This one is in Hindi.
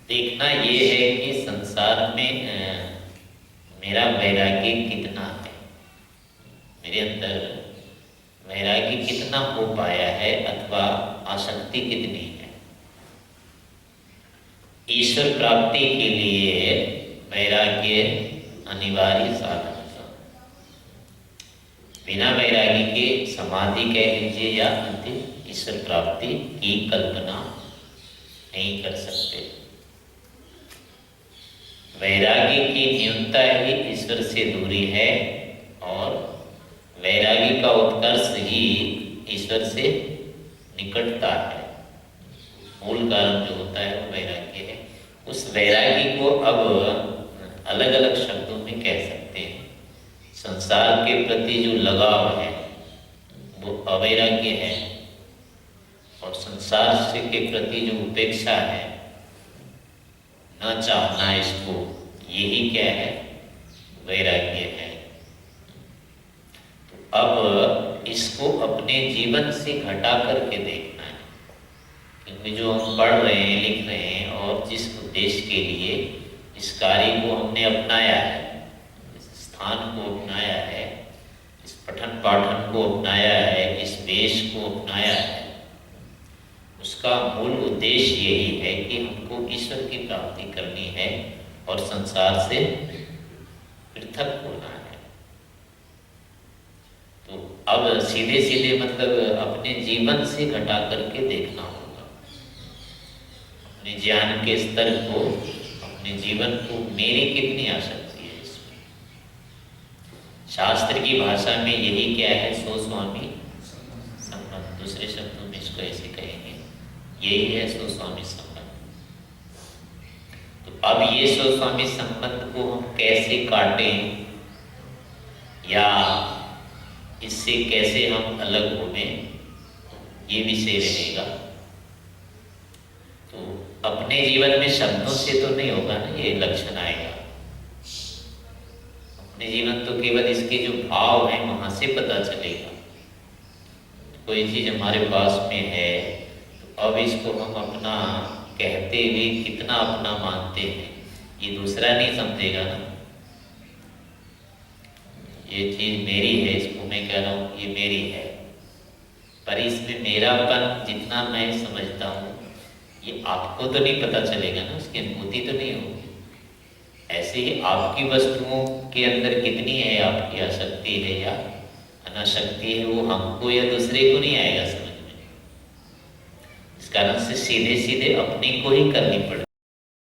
देखना ये है कि संसार में मेरा वैराग्य कितना है, मेरे अंदर वैराग्य कितना हो पाया है अथवा आसक्ति कितनी है। ईश्वर प्राप्ति के लिए वैराग्य अनिवार्य साधन है। बिना वैराग्य के समाधि कह लीजिए या अंतिम ईश्वर प्राप्ति की कल्पना नहीं कर सकते। वैराग्य की न्यूनता ही ईश्वर से दूरी है और वैराग्य का उत्कर्ष ही ईश्वर से निकटता है। मूल कारण जो होता है वो वैराग्य है। उस वैराग्य को अब अलग अलग शब्दों में कह सकते हैं। संसार के प्रति जो लगाव है वो अवैराग्य है और संसार से के प्रति जो उपेक्षा है, न चाहना इसको, यही क्या है, वैराग्य है। तो अब इसको अपने जीवन से घटा करके देखना है, क्योंकि जो हम पढ़ रहे हैं, लिख रहे हैं और जिस उद्देश्य के लिए इस कार्य को हमने अपनाया है, इस स्थान को अपनाया है, इस पठन पाठन को अपनाया है, इस वेश को अपनाया है, उसका मूल उद्देश्य यही है कि हमको ईश्वर की प्राप्ति करनी है और संसार से पृथक होना है। तो अब सीधे सीधे मतलब अपने जीवन से घटा करके देखना होगा, अपने ज्ञान के स्तर को, अपने जीवन को, मेरी कितनी आसक्ति है इसमें। शास्त्र की भाषा में यही क्या है, सो स्वामी संबंध। दूसरे शब्दों में इसको ऐसे कहेंगे, यही है सो स्वामी संबंध। तो अब ये सो स्वामी संबंध को हम कैसे काटें या इससे कैसे हम अलग होवें, ये विषय रहेगा। तो अपने जीवन में शब्दों से तो नहीं होगा ना ये लक्षण आएगा। अपने जीवन तो केवल इसके जो भाव हैं वहां से पता चलेगा। कोई चीज हमारे पास में है, अब इसको हम अपना कहते हुए कितना अपना मानते हैं, ये दूसरा नहीं समझेगा ना। ये चीज मेरी है, इसको मैं कह रहा हूँ ये मेरी है, पर इसमें मेरापन जितना मैं समझता हूँ ये आपको तो नहीं पता चलेगा ना, उसकी अनुभूति तो नहीं होगी। ऐसे ही आपकी वस्तुओं के अंदर कितनी है आपकी आसक्ति है या अनासक्ति है, वो हमको या दूसरे को नहीं आएगा समझ में। इस कारण से सीधे सीधे अपने को ही करनी पड़ेगी।